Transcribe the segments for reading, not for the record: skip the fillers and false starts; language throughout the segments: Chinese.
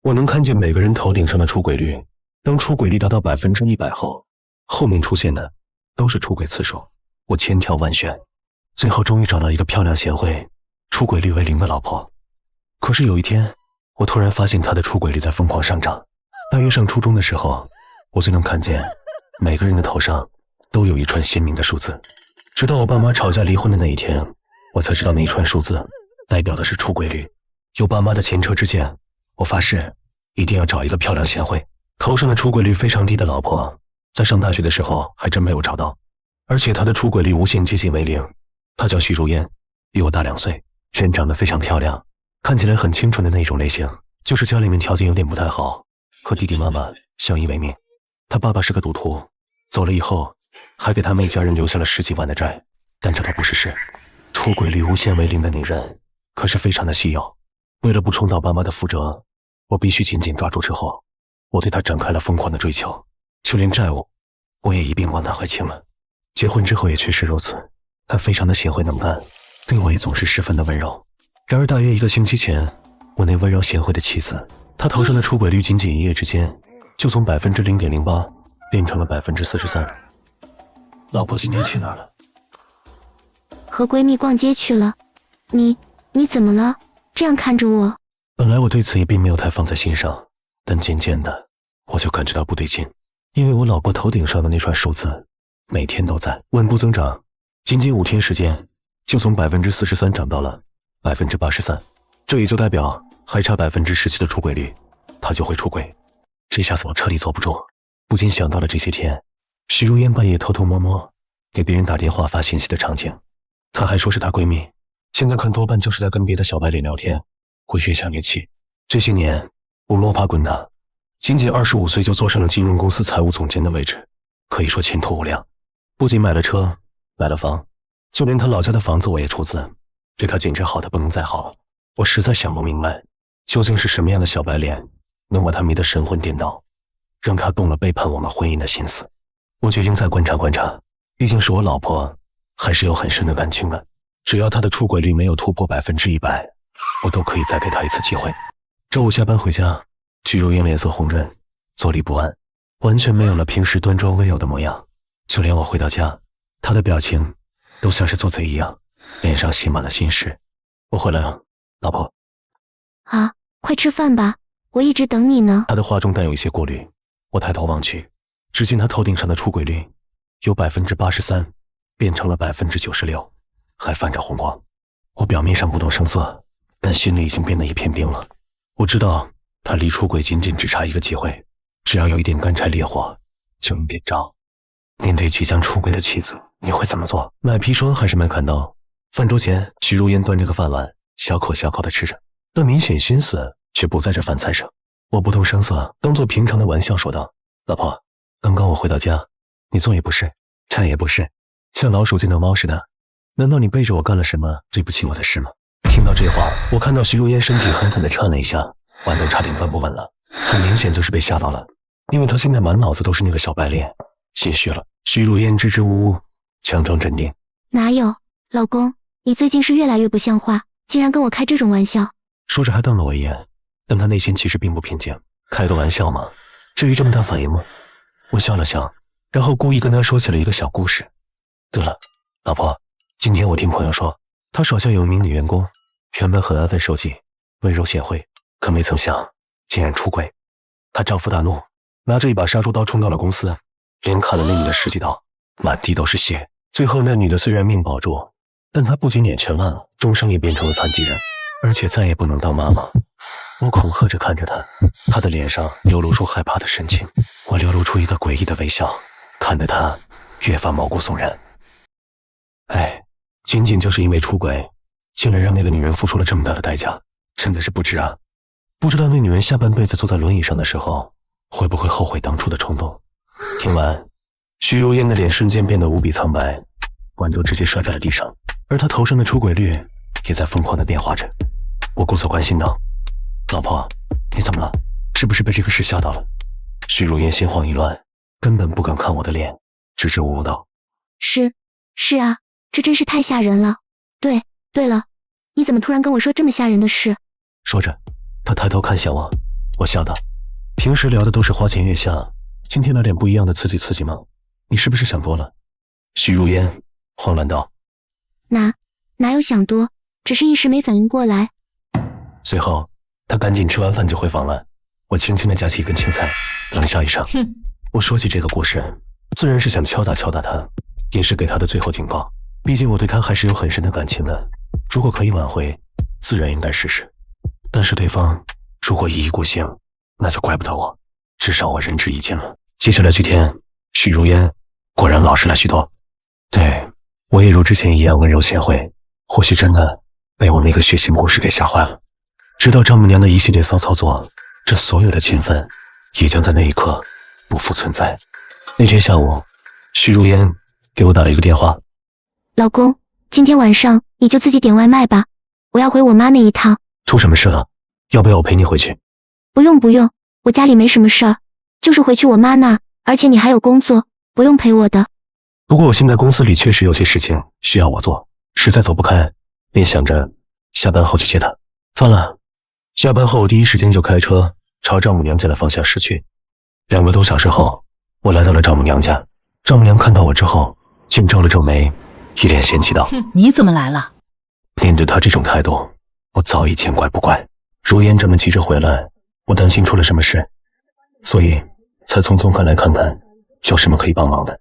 我能看见每个人头顶上的出轨率，当出轨率达到100%后，后面出现的都是出轨次数。我千挑万选，最后终于找到一个漂亮贤惠、出轨率为0的老婆。可是有一天，我突然发现她的出轨率在疯狂上涨。大约上初中的时候，我就能看见每个人的头上都有一串鲜明的数字。直到我爸妈吵架离婚的那一天，我才知道那一串数字代表的是出轨率。有爸妈的前车之鉴，我发誓一定要找一个漂亮贤惠、头上的出轨率非常低的老婆。在上大学的时候还真没有找到，而且她的出轨率无限接近为0。她叫徐如烟，比我大2岁，人长得非常漂亮，看起来很清纯的那种类型，就是家里面条件有点不太好，和弟弟妈妈相依为命。她爸爸是个赌徒，走了以后还给他们一家人留下了10几万的债。但这都不是事，出轨率无限为0的女人可是非常的稀有。为了不重蹈爸妈的覆辙，我必须紧紧抓住之后，我对她展开了疯狂的追求，就连债务我也一并帮她还清了。结婚之后也确实如此，她非常的贤惠能干，对我也总是十分的温柔。然而大约1个星期前，我那温柔贤惠的妻子，她头上的出轨率仅仅1夜之间就从0.08%变成了43%。老婆今天去哪了？和闺蜜逛街去了。你怎么了？这样看着我。本来我对此也并没有太放在心上，但渐渐的我就感觉到不对劲，因为我老婆头顶上的那串数字每天都在稳步增长，仅仅5天时间就从43%涨到了83%，这也就代表还差17%的出轨率，她就会出轨。这下子我彻底坐不住，不禁想到了这些天徐如烟半夜偷偷摸摸给别人打电话发信息的场景。她还说是她闺蜜，现在看多半就是在跟别的小白脸聊天，会越想越气。这些年我摸爬滚打，仅仅25岁就坐上了金融公司财务总监的位置，可以说前途无量。不仅买了车买了房，就连他老家的房子我也出资，对他简直好的不能再好。我实在想不明白，究竟是什么样的小白脸能把他迷得神魂颠倒，让他动了背叛我们婚姻的心思。我决定再观察观察，毕竟是我老婆，还是有很深的感情的。只要她的出轨率没有突破100%，我都可以再给她一次机会。周五下班回家，徐如烟脸色红润，坐立不安，完全没有了平时端庄温柔的模样。就连我回到家，她的表情都像是做贼一样，脸上写满了心事。我回来了，老婆。啊，快吃饭吧，我一直等你呢。她的话中带有一些过滤，我抬头望去，只见她头顶上的出轨率由83%变成了96%，还泛着红光。我表面上不动声色，但心里已经变得一片冰了。我知道她离出轨仅仅只差一个机会，只要有一点干柴烈火就能点着。面对即将出轨的妻子，你会怎么做？买砒霜还是买砍刀？饭桌前，徐如烟端着个饭碗，小口小口地吃着，但明显心思却不在这饭菜上。我不动声色，当作平常的玩笑说道：老婆，刚刚我回到家，你坐也不是，站也不是，像老鼠见到猫似的，难道你背着我干了什么对不起我的事吗？听到这话，我看到徐如烟身体狠狠地颤了一下，碗都差点端不稳了。很明显就是被吓到了，因为她现在满脑子都是那个小白脸，心虚了。徐如烟支支吾吾，强装镇定。哪有，老公，你最近是越来越不像话，竟然跟我开这种玩笑。说着还瞪了我一眼，但他内心其实并不平静。开个玩笑嘛，至于这么大反应吗？我笑了笑，然后故意跟他说起了一个小故事。对了，老婆，今天我听朋友说，他手下有一名女员工，原本很安分守己，温柔贤惠，可没曾想竟然出轨。她丈夫大怒，拿着一把杀猪刀冲到了公司，连砍了那女的10几刀，满地都是血。最后那女的虽然命保住，但她不仅脸全烂了，终生也变成了残疾人，而且再也不能当妈妈。我恐吓着看着她，她的脸上流露出害怕的神情，我流露出一个诡异的微笑，看得她越发毛骨悚然。哎，仅仅就是因为出轨，竟然让那个女人付出了这么大的代价，真的是不值啊！不知道那女人下半辈子坐在轮椅上的时候，会不会后悔当初的冲动。听完，徐如烟的脸瞬间变得无比苍白，碗都直接摔在了地上，而她头上的出轨率也在疯狂的变化着。我故作关心道：老婆，你怎么了？是不是被这个事吓到了？徐如烟心慌意乱，根本不敢看我的脸，支支吾吾道：是啊，这真是太吓人了。对了，你怎么突然跟我说这么吓人的事？说着，她抬头看向我，我笑道。平时聊的都是花前月下，今天来点不一样的刺激刺激吗？你是不是想多了？许如烟慌乱道。哪有想多，只是一时没反应过来。随后他赶紧吃完饭就回房了。我轻轻地夹起一根青菜，冷笑一声。我说起这个故事，自然是想敲打他，也是给他的最后警告。毕竟我对他还是有很深的感情的，如果可以挽回，自然应该试试。但是对方如果一意孤行，那就怪不得我，至少我仁至义尽了。接下来几天，许如烟果然老实了许多。对，我也如之前一样温柔贤惠，或许真的被我那个血腥故事给吓坏了。直到丈母娘的一系列骚操作，这所有的情分也将在那一刻不复存在。那天下午，许如烟给我打了一个电话。老公，今天晚上你就自己点外卖吧，我要回我妈那一趟。出什么事了？要不要我陪你回去？不用，我家里没什么事儿，就是回去我妈那儿，而且你还有工作，不用陪我的。不过我现在公司里确实有些事情需要我做，实在走不开，便想着下班后去接她。算了，下班后我第一时间就开车朝丈母娘家的方向驶去。2个多小时后，我来到了丈母娘家。丈母娘看到我之后，竟皱了皱眉，一脸嫌弃道：你怎么来了？面对她这种态度，我早已见怪不怪。如烟这么急着回来，我担心出了什么事，所以才匆匆赶来看看有什么可以帮忙的。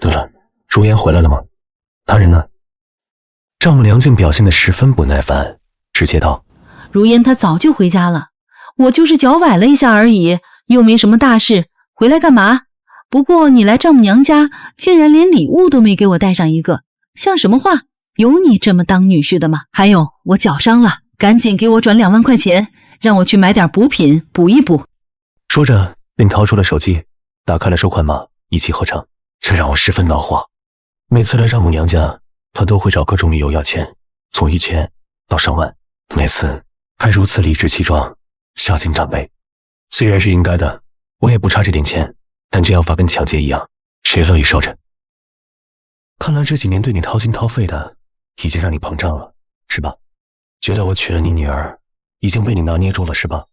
对了，如烟回来了吗？大人呢？丈母娘竟表现得十分不耐烦，直接道：如烟她早就回家了，我就是脚崴了一下而已，又没什么大事，回来干嘛？不过你来丈母娘家，竟然连礼物都没给我带上一个，像什么话？有你这么当女婿的吗？还有，我脚伤了，赶紧给我转2万块钱，让我去买点补品补一补。说着便掏出了手机，打开了收款码，一气呵成。这让我十分恼火。每次来丈母娘家，他都会找各种理由要钱，从1000到上万，每次还如此理直气壮，孝敬长辈。虽然是应该的，我也不差这点钱，但这样罚跟抢劫一样，谁乐意受着？看来这几年对你掏心掏肺的，已经让你膨胀了，是吧？觉得我娶了你女儿，已经被你拿捏住了，是吧？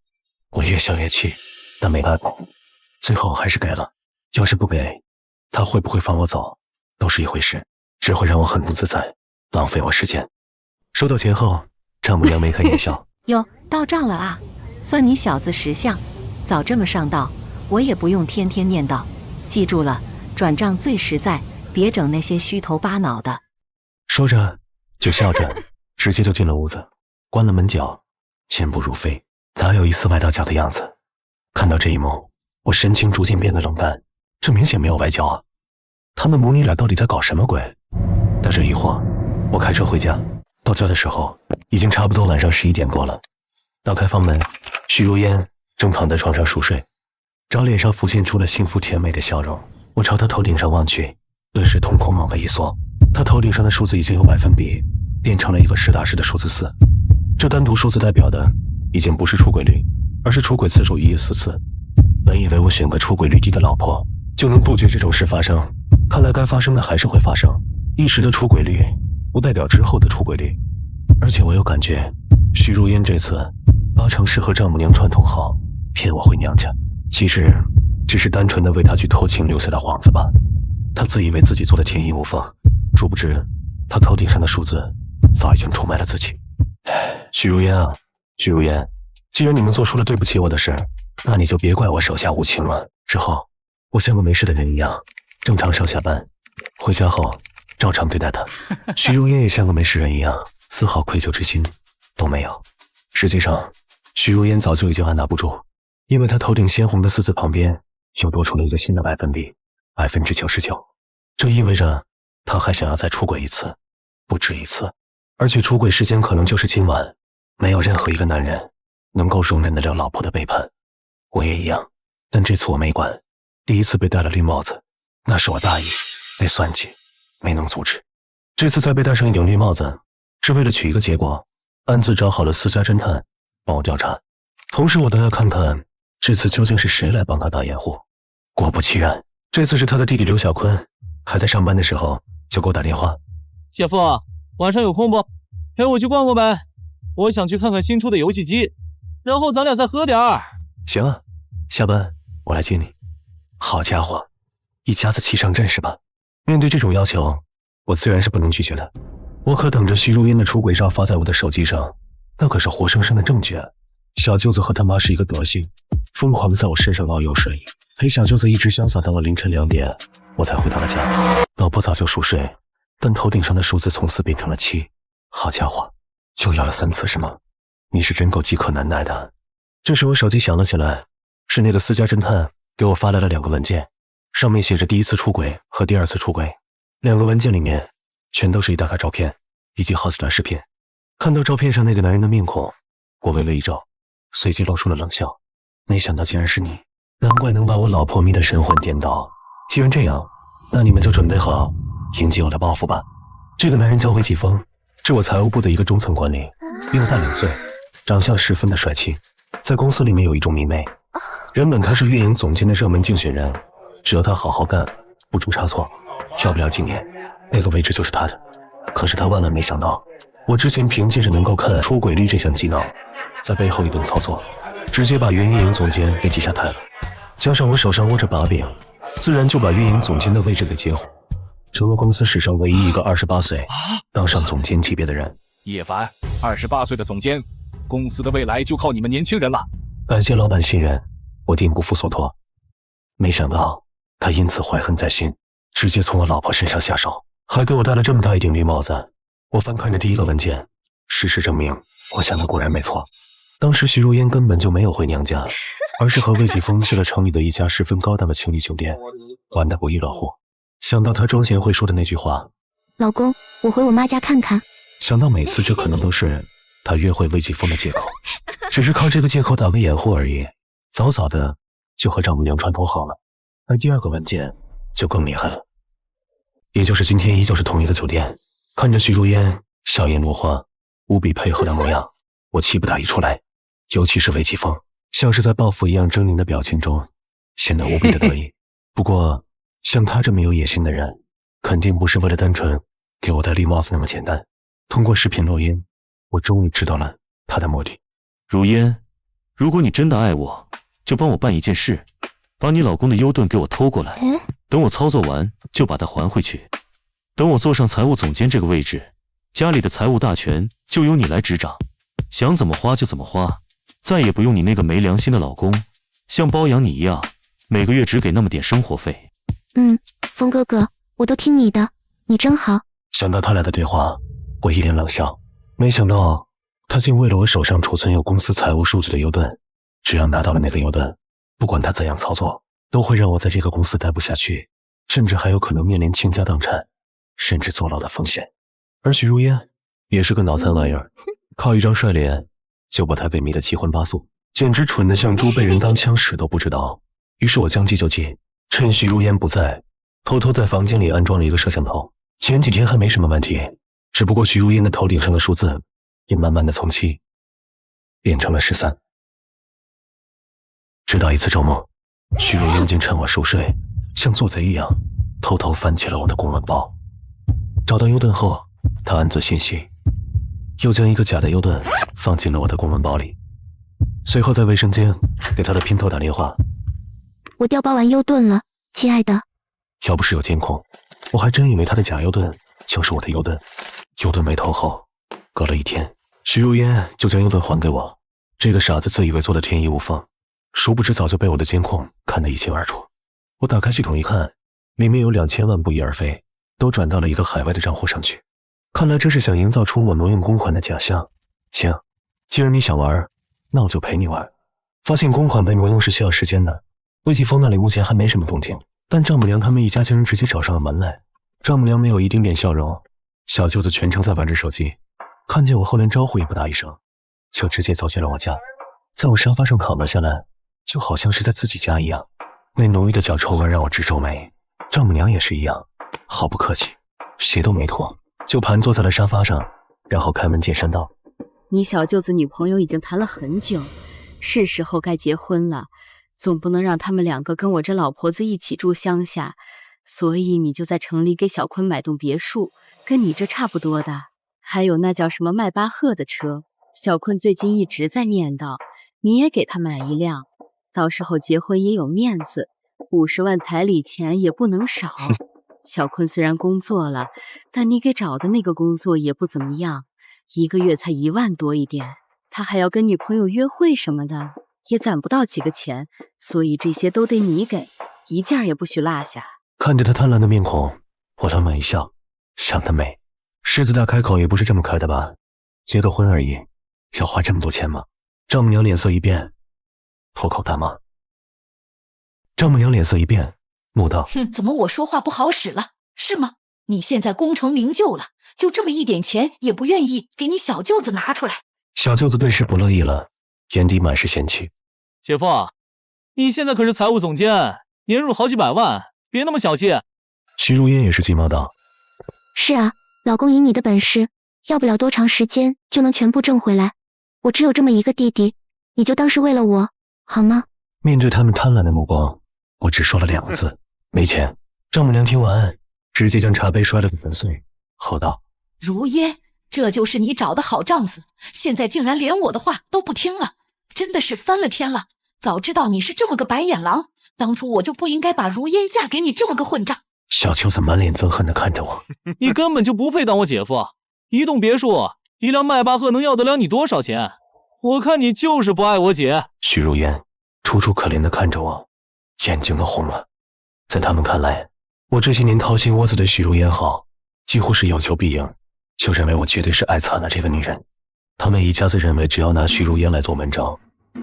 我越想越气，但没办法，最后还是给了。要是不给，他会不会放我走，都是一回事，只会让我很不自在，浪费我时间。收到钱后，丈母娘眉开眼笑：哟，到账了啊，算你小子识相，早这么上道，我也不用天天念叨。记住了，转账最实在，别整那些虚头巴脑的。说着就笑着，直接就进了屋子，关了门角，健步如飞，哪有一丝崴到脚的样子。看到这一幕，我神情逐渐变得冷淡，这明显没有崴脚啊！他们母女俩到底在搞什么鬼？带着疑惑，我开车回家。到家的时候，已经差不多晚上11点多了。打开房门，许如烟正躺在床上熟睡，找脸上浮现出了幸福甜美的笑容。我朝她头顶上望去，顿时瞳孔猛地一缩。她头顶上的数字已经有百分比变成了一个实打实的数字4。这单独数字代表的已经不是出轨率，而是出轨次数1夜4次。本以为我选个出轨率低的老婆就能杜绝这种事发生，看来该发生的还是会发生。一时的出轨率不代表之后的出轨率，而且我有感觉，许如烟这次8成是和丈母娘串通好骗我回娘家，其实只是单纯的为她去偷情留下的幌子吧。她自以为自己做的天衣无缝，殊不知她头顶上的数字早已经出卖了自己。许如烟啊，许如烟，既然你们做出了对不起我的事，那你就别怪我手下无情了。之后我像个没事的人一样正常上下班，回家后照常对待他。许如烟也像个没事人一样，丝毫愧疚之心都没有。实际上许如烟早就已经按捺不住，因为他头顶鲜红的4字旁边又多出了一个新的百分比，99%。这意味着他还想要再出轨一次，不止一次，而且出轨时间可能就是今晚。没有任何一个男人能够容忍得了老婆的背叛，我也一样。但这次我没管，第一次被戴了绿帽子，那是我大意，被算计，没能阻止。这次再被戴上一顶绿帽子，是为了取一个结果，暗自找好了私家侦探帮我调查，同时我都要看看这次究竟是谁来帮他打掩护。果不其然，这次是他的弟弟刘小坤，还在上班的时候就给我打电话：姐夫，晚上有空不？陪我去逛逛呗，我想去看看新出的游戏机，然后咱俩再喝点儿。行啊，下班我来接你。好家伙，一家子气上阵是吧？面对这种要求，我自然是不能拒绝的。我可等着徐如烟的出轨照发在我的手机上，那可是活生生的证据啊！小舅子和他妈是一个德行，疯狂的在我身上捞油水，陪小舅子一直潇洒到了凌晨2点，我才回到了家。老婆早就熟睡，但头顶上的数字从4变成了7。好家伙，又要了3次是吗？你是真够饥渴难耐的。这时我手机响了起来，是那个私家侦探给我发来了2个文件，上面写着第1次出轨和第2次出轨。2个文件里面全都是一大沓照片以及好几段视频。看到照片上那个男人的面孔，我微微一皱，随即露出了冷笑。没想到竟然是你，难怪能把我老婆迷得神魂颠倒。既然这样，那你们就准备好迎接我的报复吧。这个男人叫魏继峰，是我财务部的一个中层管理，比我大2岁，长相十分的帅气，在公司里面有一种迷妹。原本他是运营总监的热门竞选人，只要他好好干，不出差错，要不了几年，那个位置就是他的。可是他万万没想到，我之前凭借着能够看出轨率这项技能，在背后一顿操作，直接把原运营总监给挤下台了。加上我手上握着把柄，自然就把运营总监的位置给接回，成了公司史上唯一一个28岁当上总监级别的人。叶凡，28岁的总监，公司的未来就靠你们年轻人了。感谢老板信任，我定不负所托。没想到他因此怀恨在心，直接从我老婆身上下手，还给我戴了这么大一顶绿帽子。我翻看着第1个文件，事实证明我想的果然没错。当时徐如烟根本就没有回娘家，而是和魏继峰去了城里的一家十分高档的情侣酒店，玩得不亦乐乎。想到他庄贤会说的那句话，老公，我回我妈家看看。想到每次这可能都是他约会魏继峰的借口，只是靠这个借口打个掩护而已，早早的就和丈母娘串通好了。而第2个文件就更厉害了，也就是今天依旧是同一个酒店，看着徐如烟笑颜如花，无比配合的模样，我气不打一处来。尤其是魏继峰像是在报复一样狰狞的表情中，显得无比的得意。不过像他这么有野心的人，肯定不是为了单纯给我戴绿帽子那么简单。通过视频录音，我终于知道了他的目的。如烟，如果你真的爱我，就帮我办一件事，把你老公的优盾给我偷过来，等我操作完就把它还回去。等我坐上财务总监这个位置，家里的财务大权就由你来执掌，想怎么花就怎么花，再也不用你那个没良心的老公像包养你一样，每个月只给那么点生活费。峰哥哥，我都听你的，你真好。想到他俩的对话，我一脸冷笑。没想到他竟为了我手上储存有公司财务数据的优盾，只要拿到了那个优盾，不管他怎样操作，都会让我在这个公司待不下去，甚至还有可能面临倾家荡产甚至坐牢的风险。而许如烟也是个脑残玩意儿，靠一张帅脸就把他给迷得七荤八素，简直蠢得像猪被人当枪使都不知道。于是我将计就计，趁许如烟不在，偷偷在房间里安装了一个摄像头。前几天还没什么问题，只不过许如烟的头顶上的数字也慢慢的从7变成了13。直到一次周末，许如烟竟趁我熟睡，像做贼一样偷偷翻起了我的公文包。找到优盾后，他暗自欣喜，又将一个假的优盾放进了我的公文包里。随后在卫生间给他的姘头打电话，我调包完优盾了，亲爱的。要不是有监控，我还真以为他的假优盾就是我的优盾。优盾没投后，隔了1天，徐如烟就将优盾还给我。这个傻子自以为做的天衣无缝，殊不知早就被我的监控看得一清二楚。我打开系统一看，里面有2000万不翼而飞，都转到了一个海外的账户上去。看来这是想营造出我挪用公款的假象。行，既然你想玩，那我就陪你玩。发现公款被挪用是需要时间的，魏继峰那里目前还没什么动静，但丈母娘他们一家竟然直接找上了门来。丈母娘没有一丁点笑容，小舅子全程在玩着手机，看见我后连招呼也不打一声，就直接走进了我家，在我沙发上躺了下来，就好像是在自己家一样。那浓郁的脚臭味让我直皱眉，丈母娘也是一样，毫不客气，鞋都没脱，就盘坐在了沙发上，然后开门见山道：你小舅子女朋友已经谈了很久，是时候该结婚了，总不能让他们2个跟我这老婆子一起住乡下，所以你就在城里给小坤买栋别墅，跟你这差不多的。还有那叫什么迈巴赫的车，小坤最近一直在念叨，你也给他买一辆。到时候结婚也有面子，50万彩礼钱也不能少。小坤虽然工作了，但你给找的那个工作也不怎么样，1个月才1万多一点，他还要跟女朋友约会什么的，也攒不到几个钱，所以这些都得你给，一件也不许落下。看着他贪婪的面孔，我冷冷一笑，想得美，狮子大开口也不是这么开的吧？结个婚而已，要花这么多钱吗？丈母娘脸色一变，破口大骂。丈母娘脸色一变，怒道：哼，怎么我说话不好使了，是吗？你现在功成名就了，就这么一点钱也不愿意给你小舅子拿出来。小舅子顿时不乐意了，眼底满是嫌弃。姐夫，你现在可是财务总监，年入好几百万，别那么小气。徐如烟也是急忙道：是啊，老公以你的本事，要不了多长时间就能全部挣回来。我只有这么一个弟弟，你就当是为了我，好吗？面对他们贪婪的目光，我只说了2个字：没钱。丈母娘听完，直接将茶杯摔了个粉碎，吼道：如烟，这就是你找的好丈夫，现在竟然连我的话都不听了，真的是翻了天了。早知道你是这么个白眼狼，当初我就不应该把如烟嫁给你这么个混账。小舅子满脸憎恨地看着我，你根本就不配当我姐夫，一栋别墅，一辆迈巴赫能要得了你多少钱？我看你就是不爱我姐。徐如烟楚楚可怜地看着我，眼睛都红了。在他们看来，我这些年掏心窝子对徐如烟好，几乎是有求必应，就认为我绝对是爱惨了这个女人。他们一家子认为只要拿徐如烟来做文章，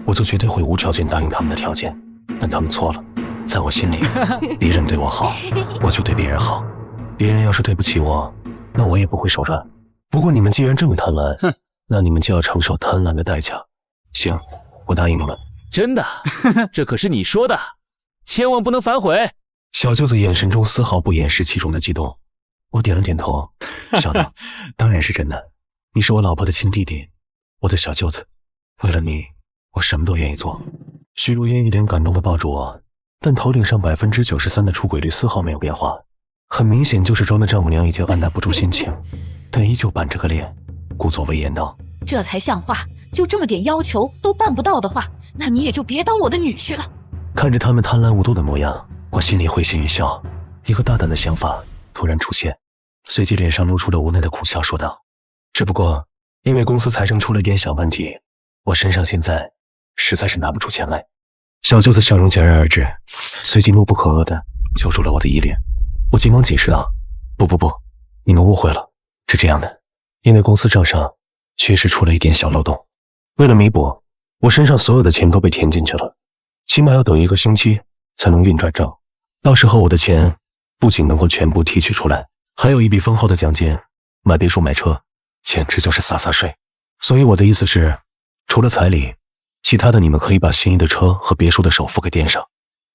我就绝对会无条件答应他们的条件，但他们错了。在我心里，别人对我好，我就对别人好，别人要是对不起我，那我也不会手软。不过你们既然这么贪婪，那你们就要承受贪婪的代价。行，我答应你们。真的？这可是你说的，千万不能反悔。小舅子眼神中丝毫不掩饰其中的激动。我点了点头，笑道：当然是真的，你是我老婆的亲弟弟，我的小舅子，为了你，我什么都愿意做。徐如烟一脸感动地抱住我，但头顶上93%的出轨率丝毫没有变化，很明显就是装的丈母娘已经按捺不住心情，但依旧板着个脸，故作威严道：这才像话，就这么点要求都办不到的话，那你也就别当我的女婿了。看着他们贪婪无度的模样，我心里会心一笑，一个大胆的想法突然出现，随即脸上露出了无奈的苦笑，说道：只不过因为公司财政出了点小问题，我身上现在实在是拿不出钱来。小舅子笑容戛然而止，随即怒不可遏地揪住了我的衣领。我急忙解释道：不，你们误会了，是这样的，因为公司账上确实出了一点小漏洞，为了弥补，我身上所有的钱都被填进去了，起码要等1个星期才能运转正，到时候我的钱不仅能够全部提取出来，还有一笔丰厚的奖金，买别墅买车，简直就是洒洒水。所以我的意思是，除了彩礼，其他的你们可以把心仪的车和别墅的首付给垫上，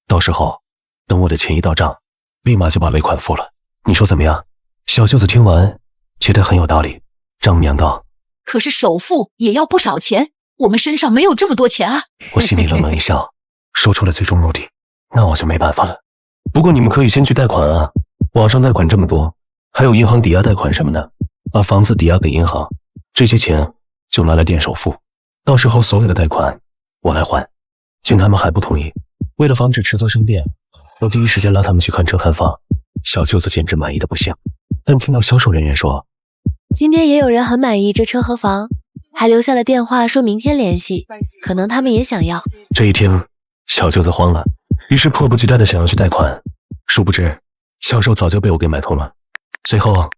到时候等我的钱一到账，立马就把尾款付了，你说怎么样？小舅子听完觉得很有道理。丈母娘道：可是首付也要不少钱，我们身上没有这么多钱啊。我心里冷冷一笑，说出了最终目的，那我就没办法了。不过你们可以先去贷款啊，网上贷款这么多，还有银行抵押贷款什么的，把房子抵押给银行，这些钱就拿来垫首付，到时候所有的贷款我来还。见他们还不同意，为了防止迟则生变，我第一时间拉他们去看车看房。小舅子简直满意的不行，但听到销售人员说今天也有人很满意这车和房，还留下了电话说明天联系，可能他们也想要。这一听，小舅子慌了，于是迫不及待的想要去贷款，殊不知销售早就被我给买通了。随后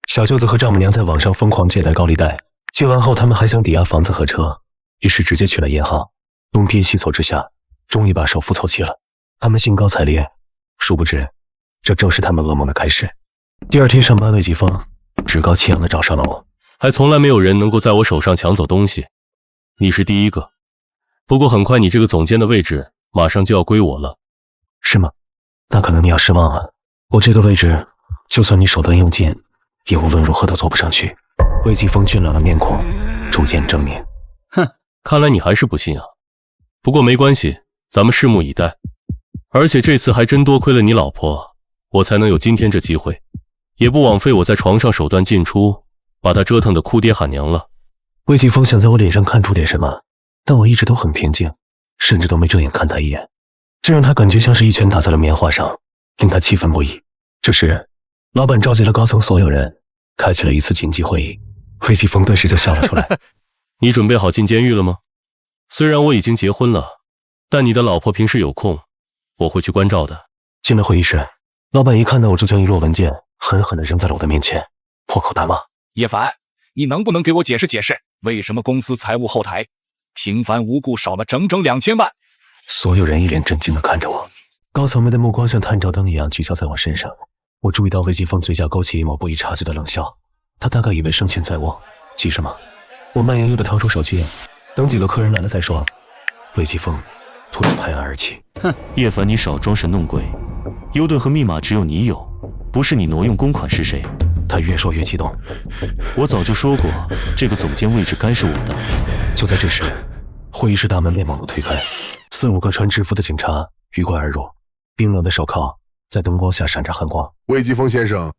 小舅子和丈母娘在网上疯狂借贷高利贷，借完后他们还想抵押房子和车，于是直接去了银行，东拼西凑之下，终于把首付凑齐了。他们兴高采烈，殊不知这正是他们噩梦的开始。第二天上班，魏继峰趾高气扬地找上了我，还从来没有人能够在我手上抢走东西，你是第一个。不过很快你这个总监的位置马上就要归我了。是吗？那可能你要失望了，我这个位置就算你手段用尽，也无论如何都坐不上去。魏继峰俊朗的面孔逐渐狰狞。哼，看来你还是不信啊。不过没关系，咱们拭目以待。而且这次还真多亏了你老婆，我才能有今天这机会，也不枉费我在床上手段尽出，把她折腾得哭爹喊娘了。魏继峰想在我脸上看出点什么，但我一直都很平静，甚至都没正眼看他一眼，这让他感觉像是一拳打在了棉花上，令他气愤不已。这时，老板召集了高层所有人，开启了一次紧急会议。魏继峰顿时就笑了出来。你准备好进监狱了吗？虽然我已经结婚了，但你的老婆平时有空，我会去关照的。进了会议室，老板一看到我就将一摞文件狠狠地扔在了我的面前，破口大骂：叶凡，你能不能给我解释解释，为什么公司财务后台平凡无故少了整整2000万？所有人一脸震惊地看着我，高层们的目光像探照灯一样聚焦在我身上。我注意到魏继峰嘴角勾起一抹不易察觉的冷笑，他大概以为胜券在握。急什么？我慢悠悠地掏出手机，等几个客人来了再说。魏继峰突然拍案而起：哼，叶凡，你少装神弄鬼，优盾和密码只有你有，不是你挪用公款是谁？他越说越激动。我早就说过，这个总监位置该是我的。就在这时，会议室大门被猛地推开，4、5个穿制服的警察鱼贯而入，冰冷的手铐在灯光下闪着寒光。魏继峰先生，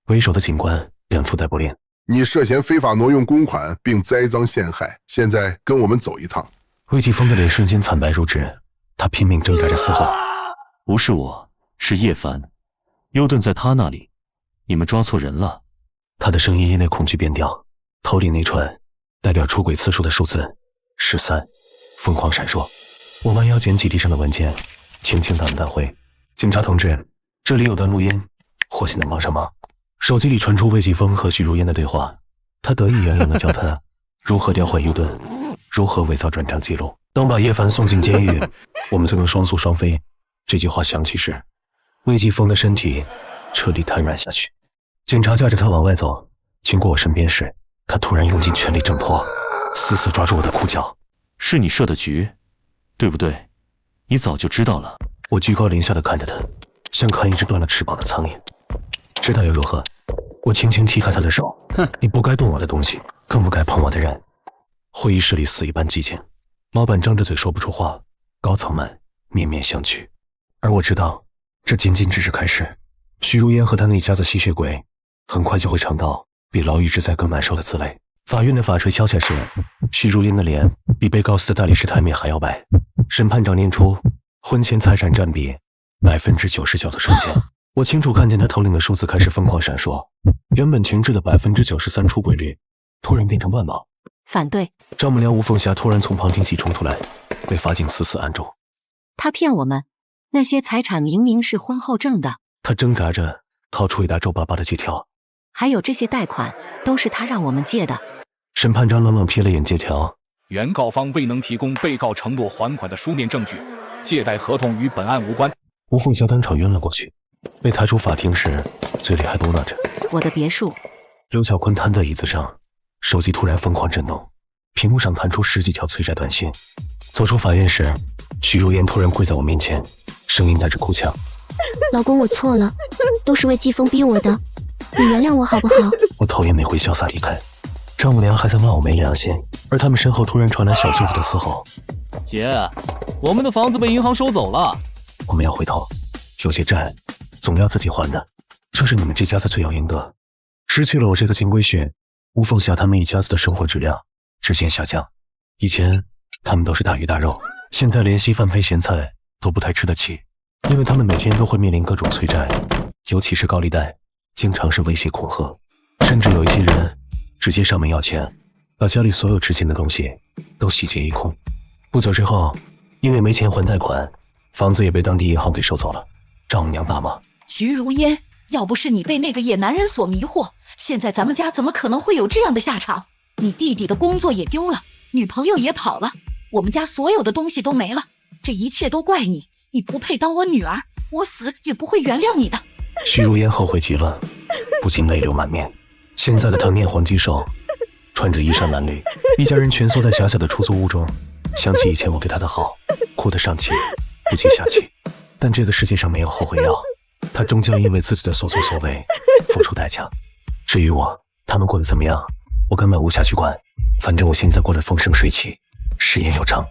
为首的警官两处逮捕令，你涉嫌非法挪用公款并栽赃陷害，现在跟我们走一趟。魏继峰的脸瞬间惨白如纸，他拼命挣扎着嘶吼：不是我，是叶凡，优盾在他那里，你们抓错人了。他的声音因为恐惧变调，头顶那串代表出轨次数的数字13疯狂闪烁。我弯腰捡起地上的文件，轻轻地按回：警察同志，这里有段录音，或许能帮上忙。手机里传出魏继峰和许如烟的对话，他得意洋洋地教他如何调换优盾，如何伪造转账记录。当把叶凡送进监狱，我们就能双宿双飞。这句话响起时，魏继峰的身体彻底瘫软下去。警察架着他往外走，经过我身边时，他突然用尽全力挣脱，死死抓住我的裤脚。是你设的局，对不对？你早就知道了。我居高临下地看着他，像看一只断了翅膀的苍蝇。知道又如何？我轻轻踢开他的手。哼，你不该动我的东西，更不该碰我的人。会议室里死一般寂静，老板张着嘴说不出话，高层们面面相觑。而我知道，这仅仅只是开始。许如烟和他那家子吸血鬼很快就会尝到比牢狱之灾更难受的滋味。法院的法锤敲下时，许如烟的脸比被告死的大理石台面还要白。审判长念出婚前财产占比99%的瞬间，我清楚看见他头顶的数字开始疯狂闪烁，原本停滞的93%出轨率突然变成万毛。反对！丈母娘吴凤霞突然从旁挺起冲突来，被法警死死按住。他骗我们，那些财产明明是婚后挣的。他挣扎着掏出一沓皱巴巴的借条，还有这些贷款都是他让我们借的。审判长冷冷瞥了眼借条，原告方未能提供被告承诺还款的书面证据，借贷合同与本案无关。吴凤霞当场晕了过去，被抬出法庭时嘴里还嘟囔着我的别墅。刘小坤瘫在椅子上，手机突然疯狂震动，屏幕上弹出10几条催债短信。走出法院时，许如烟突然跪在我面前，声音带着哭腔：老公，我错了，都是魏继峰逼我的，你原谅我好不好？我头也没回，潇洒离开。丈母娘还在骂我没良心，而他们身后突然传来小舅子的嘶吼：姐，我们的房子被银行收走了。我们要回头，有些债总要自己还的，这是你们这家子罪有应得。失去了我这个金龟婿，吴凤霞他们一家子的生活质量直线下降。以前他们都是大鱼大肉，现在连稀饭配咸菜都不太吃得起，因为他们每天都会面临各种催债，尤其是高利贷，经常是威胁恐吓，甚至有一些人直接上门要钱，把家里所有值钱的东西都洗劫一空。不久之后，因为没钱还贷款，房子也被当地银行给收走了。丈母娘大骂：徐如烟，要不是你被那个野男人所迷惑，现在咱们家怎么可能会有这样的下场？你弟弟的工作也丢了，女朋友也跑了，我们家所有的东西都没了，这一切都怪你，你不配当我女儿，我死也不会原谅你的。徐如烟后悔极了，不禁泪流满面。现在的她面黄肌瘦，穿着衣衫褴褛，一家人蜷缩在狭小的出租屋中，想起以前我对她的好，哭得上气不接下气。但这个世界上没有后悔药，她终将因为自己的所作所为付出代价。至于我，他们过得怎么样，我根本无暇去管，反正我现在过得风生水起，事业有成。